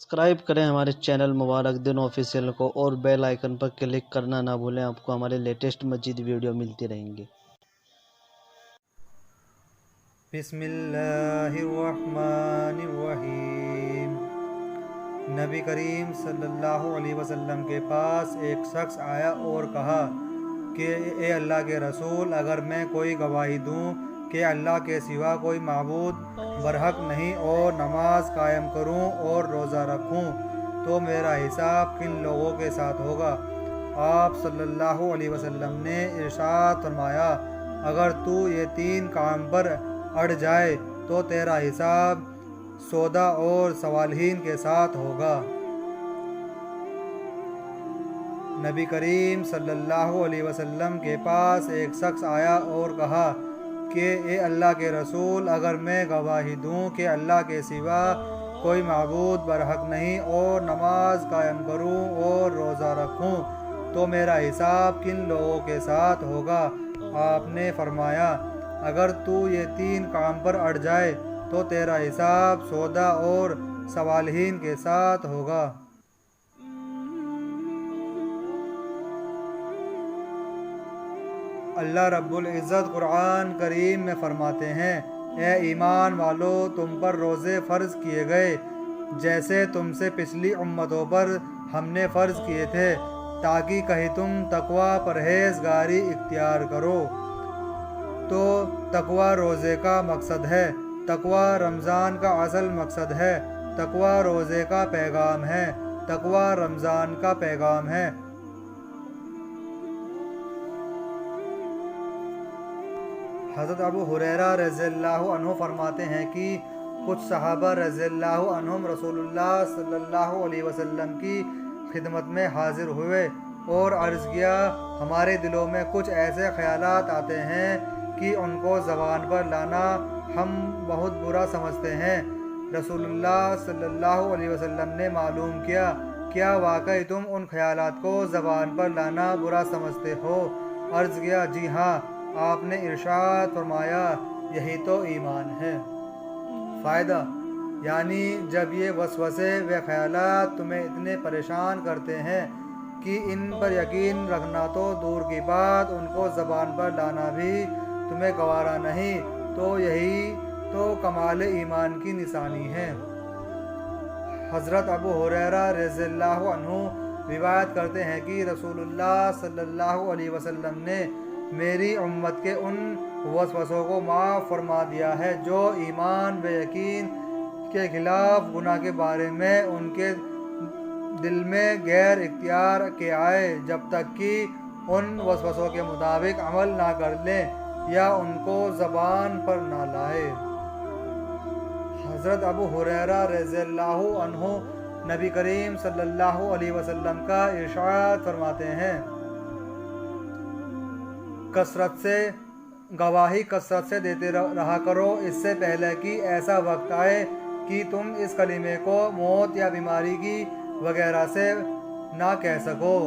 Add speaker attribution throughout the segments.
Speaker 1: Subscribe کریں ہمارے channel مبارک دن official کو اور بیل آئیکن پر کلک کرنا نہ بھولیں، آپ کو ہمارے لیٹسٹ مزید ویڈیو ملتی رہیں گی۔
Speaker 2: بسم اللہ الرحمن الرحیم۔ نبی کریم صلی اللہ علیہ وسلم کے پاس ایک شخص آیا اور کہا کہ اے اللہ کے رسول، اگر میں کوئی گواہی دوں کہ اللہ کے سوا کوئی معبود برحق نہیں اور نماز قائم کروں اور روزہ رکھوں تو میرا حساب کن لوگوں کے ساتھ ہوگا؟ آپ صلی اللہ علیہ وسلم نے ارشاد فرمایا، اگر تو یہ 3 کام پر اڑ جائے تو تیرا حساب سودا اور صالحین کے ساتھ ہوگا۔ نبی کریم صلی اللہ علیہ وسلم کے پاس ایک شخص آیا اور کہا کہ اے اللہ کے رسول، اگر میں گواہی دوں کہ اللہ کے سوا کوئی معبود برحق نہیں اور نماز قائم کروں اور روزہ رکھوں تو میرا حساب کن لوگوں کے ساتھ ہوگا؟ آپ نے فرمایا، اگر تو یہ 3 کام پر اڑ جائے تو تیرا حساب سودا اور صالحین کے ساتھ ہوگا۔ اللہ رب العزت قرآن کریم میں فرماتے ہیں، اے ایمان والو، تم پر روزے فرض کیے گئے جیسے تم سے پچھلی امتوں پر ہم نے فرض کیے تھے، تاکہ کہیں تم تقوی پرہیزگاری اختیار کرو۔ تو تقوی روزے کا مقصد ہے، تقوی رمضان کا اصل مقصد ہے، تقوی روزے کا پیغام ہے، تقوی رمضان کا پیغام ہے۔ حضرت ابو ہریرہ رضی اللہ عنہ فرماتے ہیں کہ کچھ صحابہ رضی اللہ عنہم رسول اللہ صلی اللہ علیہ وسلم کی خدمت میں حاضر ہوئے اور عرض کیا، ہمارے دلوں میں کچھ ایسے خیالات آتے ہیں کہ ان کو زبان پر لانا ہم بہت برا سمجھتے ہیں۔ رسول اللہ صلی اللہ علیہ وسلم نے معلوم کیا، کیا واقعی تم ان خیالات کو زبان پر لانا برا سمجھتے ہو؟ عرض کیا، جی ہاں۔ آپ نے ارشاد فرمایا، یہی تو ایمان ہے۔ فائدہ، یعنی جب یہ وسوسے و خیالات تمہیں اتنے پریشان کرتے ہیں کہ ان پر یقین رکھنا تو دور کی بات، ان کو زبان پر لانا بھی تمہیں گوارا نہیں، تو یہی تو کمال ایمان کی نشانی ہے۔ حضرت ابو ہریرہ رضی اللہ عنہ روایت کرتے ہیں کہ رسول اللہ صلی اللہ علیہ وسلم نے میری امت کے ان وسوسوں کو معاف فرما دیا ہے جو ایمان و یقین کے خلاف گناہ کے بارے میں ان کے دل میں غیر اختیار کے آئے، جب تک کہ ان وسوسوں کے مطابق عمل نہ کر لیں یا ان کو زبان پر نہ لائے۔ حضرت ابو ہریرہ رضی اللہ عنہ نبی کریم صلی اللہ علیہ وسلم کا ارشاد فرماتے ہیں، گواہی کثرت سے دیتے رہا کرو، اس سے پہلے کہ ایسا وقت آئے کہ تم اس کلمے کو موت یا بیماری کی وغیرہ سے نہ کہہ سکو۔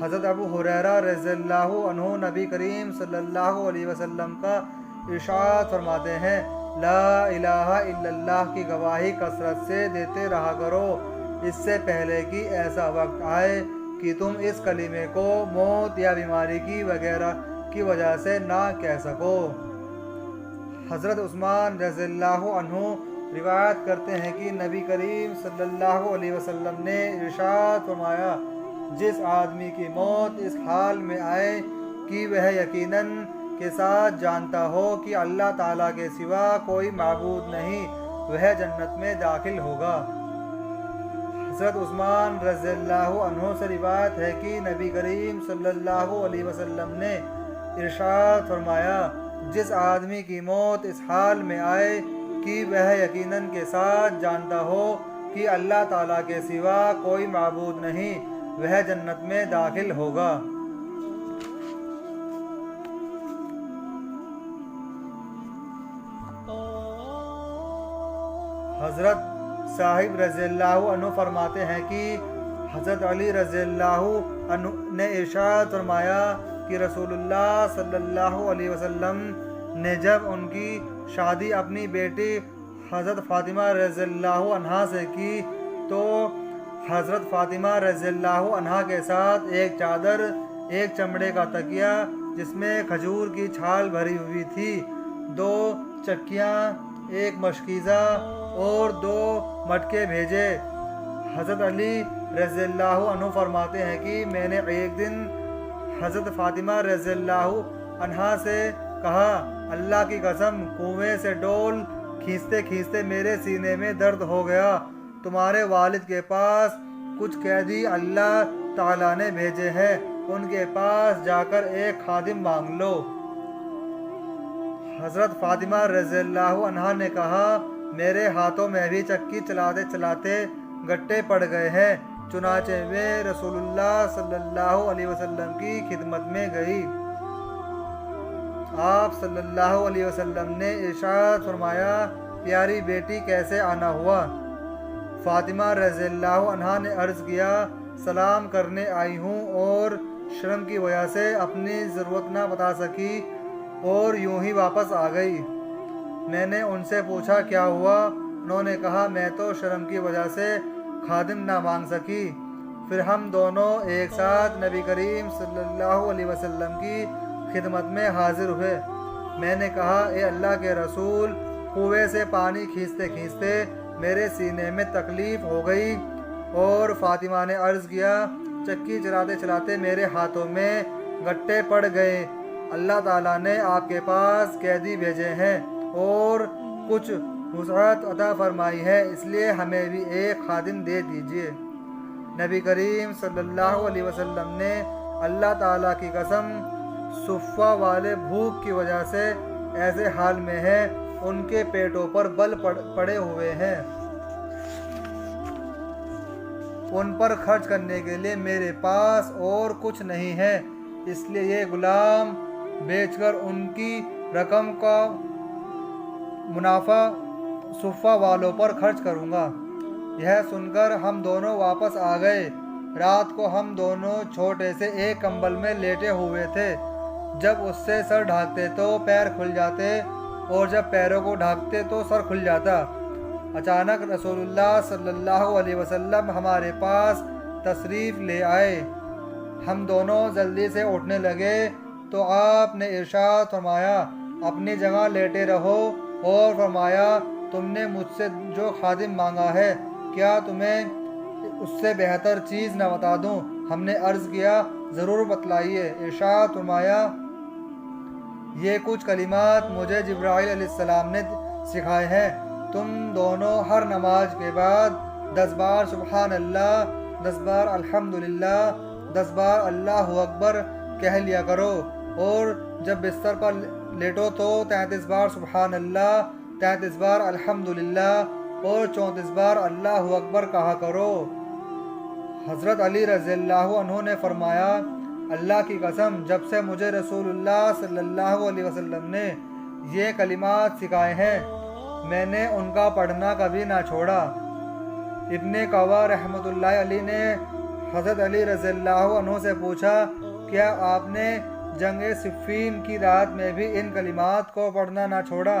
Speaker 2: حضرت ابو ہریرہ رضی اللہ عنہ نبی کریم صلی اللہ علیہ وسلم کا ارشاد فرماتے ہیں، لا الہ الا اللہ کی گواہی کثرت سے دیتے رہا کرو، اس سے پہلے کہ ایسا وقت آئے کہ تم اس کلمے کو موت یا بیماری کی وغیرہ کی وجہ سے نہ کہہ سکو۔ حضرت عثمان رضی اللہ عنہ روایت کرتے ہیں کہ نبی کریم صلی اللہ علیہ وسلم نے ارشاد فرمایا، جس آدمی کی موت اس حال میں آئے کہ وہ یقیناً کے ساتھ جانتا ہو کہ اللہ تعالیٰ کے سوا کوئی معبود نہیں، وہ جنت میں داخل ہوگا۔ حضرت عثمان رضی اللہ عنہ سے روایت ہے کہ نبی کریم صلی اللہ علیہ وسلم نے ارشاد فرمایا، جس آدمی کی موت اس حال میں آئے کہ وہ یقیناً کے ساتھ جانتا ہو کہ اللہ تعالیٰ کے سوا کوئی معبود نہیں، وہ جنت میں داخل ہوگا۔ حضرت صاحب رضی اللہ عنہ فرماتے ہیں کہ حضرت علی رضی اللہ عنہ نے ارشاد فرمایا کہ رسول اللہ صلی اللہ علیہ وسلم نے جب ان کی شادی اپنی بیٹی حضرت فاطمہ رضی اللہ عنہا سے کی तो हज़रत फ़ातिमा रज़ियल्लाहु अन्हा के साथ एक चादर, एक चमड़े का तकिया जिसमें खजूर की छाल भरी हुई थी, 2 चक्कियाँ, एक मशकीज़ा और 2 मटके भेजे। हज़रत अली रज़ियल्लाहु अन्हु फरमाते हैं कि मैंने एक दिन हज़रत फ़ातिमा रज़ियल्लाहु अन्हा से कहा, अल्लाह की कसम, कुएं से डोल खींचते खींचते मेरे सीने में दर्द हो गया। तुम्हारे वालिद के पास कुछ कैदी अल्लाह ताला ने भेजे हैं, उनके पास जाकर एक खादिम मांग लो। हज़रत फ़ातिमा रज़ियल्लाहु अन्हा ने कहा, मेरे हाथों में भी चक्की चलाते चलाते गट्टे पड़ गए हैं। चुनाचे वे रसूलुल्लाह सल्लल्लाहु अलैहि वसल्लम की खिदमत में गई। आप सल्लल्लाहु अलैहि वसल्लम ने इरशाद फरमाया, प्यारी बेटी कैसे आना हुआ? फ़ातिमा रज़ियल्लाहु अन्हा ने अर्ज़ किया, सलाम करने आई हूँ और शर्म की वजह से अपनी ज़रूरत ना बता सकी और यूं ही वापस आ गई। मैंने उनसे पूछा क्या हुआ? उन्होंने कहा, मैं तो शर्म की वजह से खादिम ना मांग सकी। फिर हम दोनों एक साथ नबी करीम सल्लल्लाहु अलैहि वसल्लम की खिदमत में हाजिर हुए। मैंने कहा, ए अल्लाह के रसूल, कुएं से पानी खींचते खींचते मेरे सीने में तकलीफ़ हो गई। और फ़ातिमा ने अर्ज़ किया, चक्की चलाते चलाते मेरे हाथों में गट्टे पड़ गए। अल्लाह ताला ने आपके पास कैदी भेजे हैं और कुछ वुसअत अता फरमाई है, इसलिए हमें भी एक खादिम दे दीजिए। नबी करीम सल्लल्लाहु अलैहि वसल्लम ने अल्लाह ताला की कसम, सुफ़ा वाले भूख की वजह से ऐसे हाल में हैं, उनके पेटों पर बल पड़े हुए हैं। उन पर खर्च करने के लिए मेरे पास और कुछ नहीं है, इसलिए ये गुलाम बेचकर उनकी रकम का मुनाफा सुफ़ा वालों पर खर्च करूँगा। यह सुनकर हम दोनों वापस आ गए। रात को हम दोनों छोटे से एक कंबल में लेटे हुए थे। जब उससे सर ढांकते तो पैर खुल जाते और जब पैरों को ढांकते तो सर खुल जाता। अचानक रसूलुल्लाह सल्लल्लाहु अलैहि वसल्लम हमारे पास तशरीफ़ ले आए। हम दोनों जल्दी से उठने लगे तो आपने इरशाद फरमाया, अपनी जगह लेटे रहो, और फरमाया, तुमने मुझसे जो खादिम मांगा है, क्या तुम्हें उससे बेहतर चीज़ न बता दूं? हमने अर्ज़ किया, ज़रूर बतलाइए। इरशाद फरमाया, ये कुछ कलिमात मुझे जिब्राइल अलैहिस्सलाम ने सिखाए हैं। तुम दोनों हर नमाज के बाद 10 बार सुबहान अल्लाह, 10 बार अल्हम्दुलिल्लाह, 10 बार अल्लाहु अकबर कह लिया करो, और जब बिस्तर पर लेटो तो 33 बार सुबहान अल्लाह, 33 बार अल्हम्दुलिल्लाह और 34 बार अल्लाहु अकबर कहा करो। हज़रत अली रज़ियल्लाहु अन्हु ने फरमाया, अल्लाह की कसम, जब से मुझे रसूलुल्लाह सल्लल्लाहु अलैहि वसल्लम ने ये कलिमात सिखाए हैं, मैंने उनका पढ़ना कभी ना छोड़ा। इब्ने कवा रहमतुल्लाह अलैह ने हज़रत अली रज़ियल्लाहु अन्हु से पूछा, क्या आपने जंगे सिफ़ीन की रात में भी इन कलिमात को पढ़ना ना छोड़ा?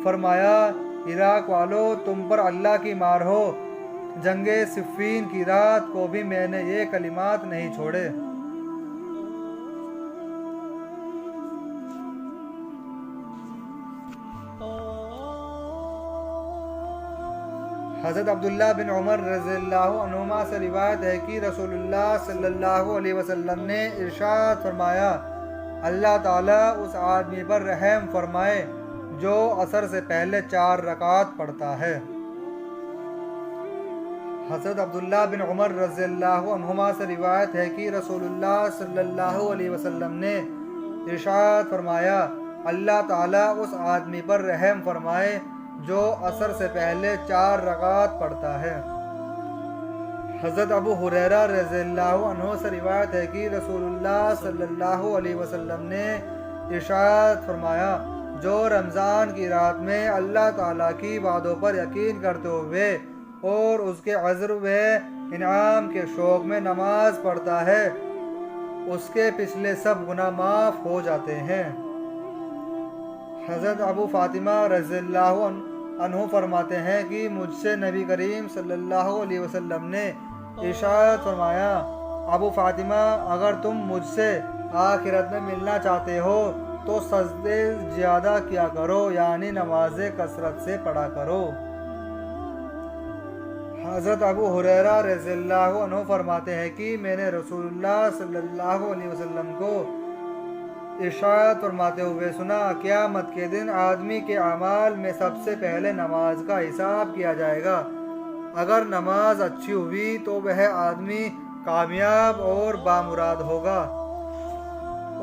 Speaker 2: फरमाया, इराक वालों, तुम पर अल्लाह की मार हो, जंगे सिफ़ीन की रात को भी मैंने ये कलिमात नहीं छोड़े। हज़रत अब्दुल्ला बिन उमर रज़ियल्लाहु अन्हुमा से रिवायत है कि रसूलुल्लाह सल्लल्लाहु अलैहि वसल्लम ने इरशाद फरमाया, अल्लाह ताला उस आदमी पर रहम फरमाए जो असर से पहले 4 रकात पढ़ता है। हज़रत अब्दुल्ला बिन उमर रज़ियल्लाहु अन्हुमा से रिवायत है कि रसूलुल्लाह सल्लल्लाहु अलैहि वसल्लम ने इरशाद फरमाया, अल्लाह ताला उस आदमी पर रहम फरमाए जो असर से पहले 4 रकात पढ़ता है। हज़रत अबू हुरैरा रज़ियल्लाहु अन्हु से रिवायत है कि रसूलुल्लाह सल्लल्लाहु अलैहि वसल्लम ने इरशाद फरमाया, जो रमज़ान की रात में अल्लाह ताला की वादों पर यकीन करते हुए और उसके अज़्र व इनाम के शौक़ में नमाज पढ़ता है, उसके पिछले सब गुनाह माफ़ हो जाते हैं। हज़रत अबू फ़ातिमा रज़ियल्लाहु अन्हु फरमाते हैं कि मुझसे नबी करीम सल्लल्लाहु अलैहि वसल्लम ने इरशाद फरमाया, अबू फातिमा, अगर तुम मुझसे आखिरत में मिलना चाहते हो तो सजदे ज़्यादा किया करो, यानी नमाज़ें कसरत से पढ़ा करो। हज़रत अबू हुरैरा रज़ियल्लाहु अन्हु फरमाते हैं कि मैंने रसूलुल्लाह सल्लल्लाहु अलैहि वसल्लम को इरशाद फरमाते हुए सुना, क़यामत के दिन आदमी के अमाल में सबसे पहले नमाज का हिसाब किया जाएगा। अगर नमाज अच्छी हुई तो वह आदमी कामयाब और बामुराद होगा,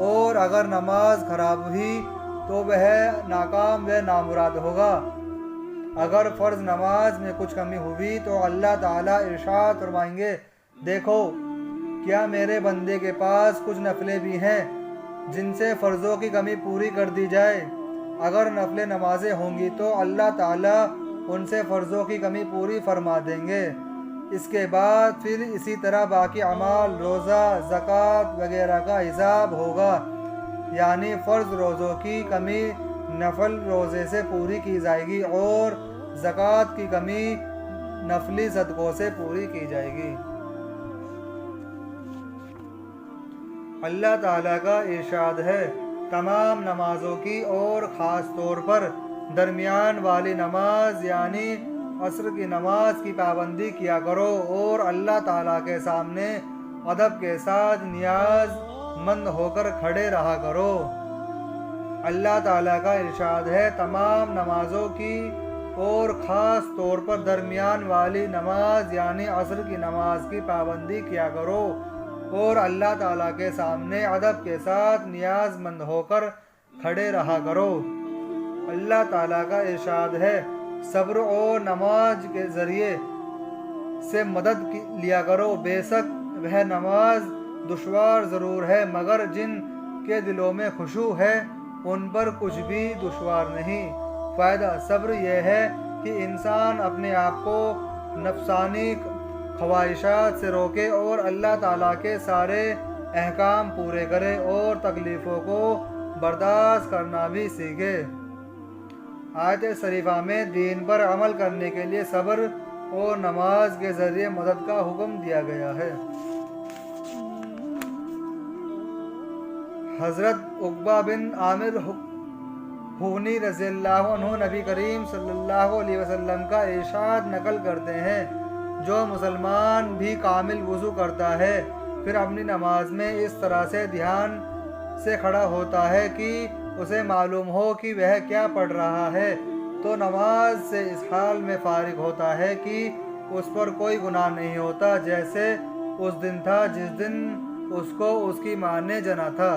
Speaker 2: और अगर नमाज खराब हुई तो वह नाकाम व नामुराद होगा। अगर फ़र्ज़ नमाज में कुछ कमी हुई तो अल्लाह ताला इरशाद फरमाएंगे, देखो क्या मेरे बंदे के पास कुछ नफलें भी हैं जिनसे फ़र्ज़ों की कमी पूरी कर दी जाए। अगर नफले नमाजें होंगी तो अल्लाह ताला उनसे फ़र्ज़ों की कमी पूरी फरमा देंगे। इसके बाद फिर इसी तरह बाकी अमाल, रोज़ा, ज़कात वगैरह का हिसाब होगा, यानी फ़र्ज़ रोज़ों की कमी नफल रोज़े से पूरी की जाएगी और ज़कात की कमी नफली सदक़ों से पूरी की जाएगी। अल्लाह ताला का इरशाद है, तमाम नमाज़ों की और ख़ास तौर पर दरमियान वाली नमाज यानी असर की नमाज की पाबंदी किया करो और अल्लाह ताला के सामने अदब के साथ नियाज मंद होकर खड़े रहा करो। अल्लाह ताला का इरशाद है, तमाम नमाज़ों की और ख़ास तौर पर दरमियान वाली नमाज यानी असर की नमाज की पाबंदी किया करो और अल्लाह ताला के सामने अदब के साथ नियाज मंद होकर खड़े रहा करो। अल्लाह ताला का इरशाद है, सब्र और नमाज के ज़रिए से मदद लिया करो, बेशक वह नमाज दुश्वार ज़रूर है मगर जिन के दिलों में खुशू है उन पर कुछ भी दुश्वार नहीं। फ़ायदा सब्र यह है कि इंसान अपने आप को नफसानी ख्वाहिशात से रोके और अल्लाह ताला के सारे अहकाम पूरे करे और तकलीफ़ों को बर्दाश्त करना भी सीखे। आयत शरीफा में दीन पर अमल करने के लिए सब्र और नमाज के ज़रिए मदद का हुक्म दिया गया है। हज़रत उक़बा बिन आमिर हुनी रज़ियल्लाहु अन्हु नबी करीम सल्लल्लाहु अलैहि वसल्लम का इरशाद नकल करते हैं, जो मुसलमान भी कामिल वज़ू करता है फिर अपनी नमाज में इस तरह से ध्यान से खड़ा होता है कि उसे मालूम हो कि वह क्या पढ़ रहा है, तो नमाज से इस हाल में फारिग होता है कि उस पर कोई गुनाह नहीं होता, जैसे उस दिन था जिस दिन उसको उसकी माँ ने जना था।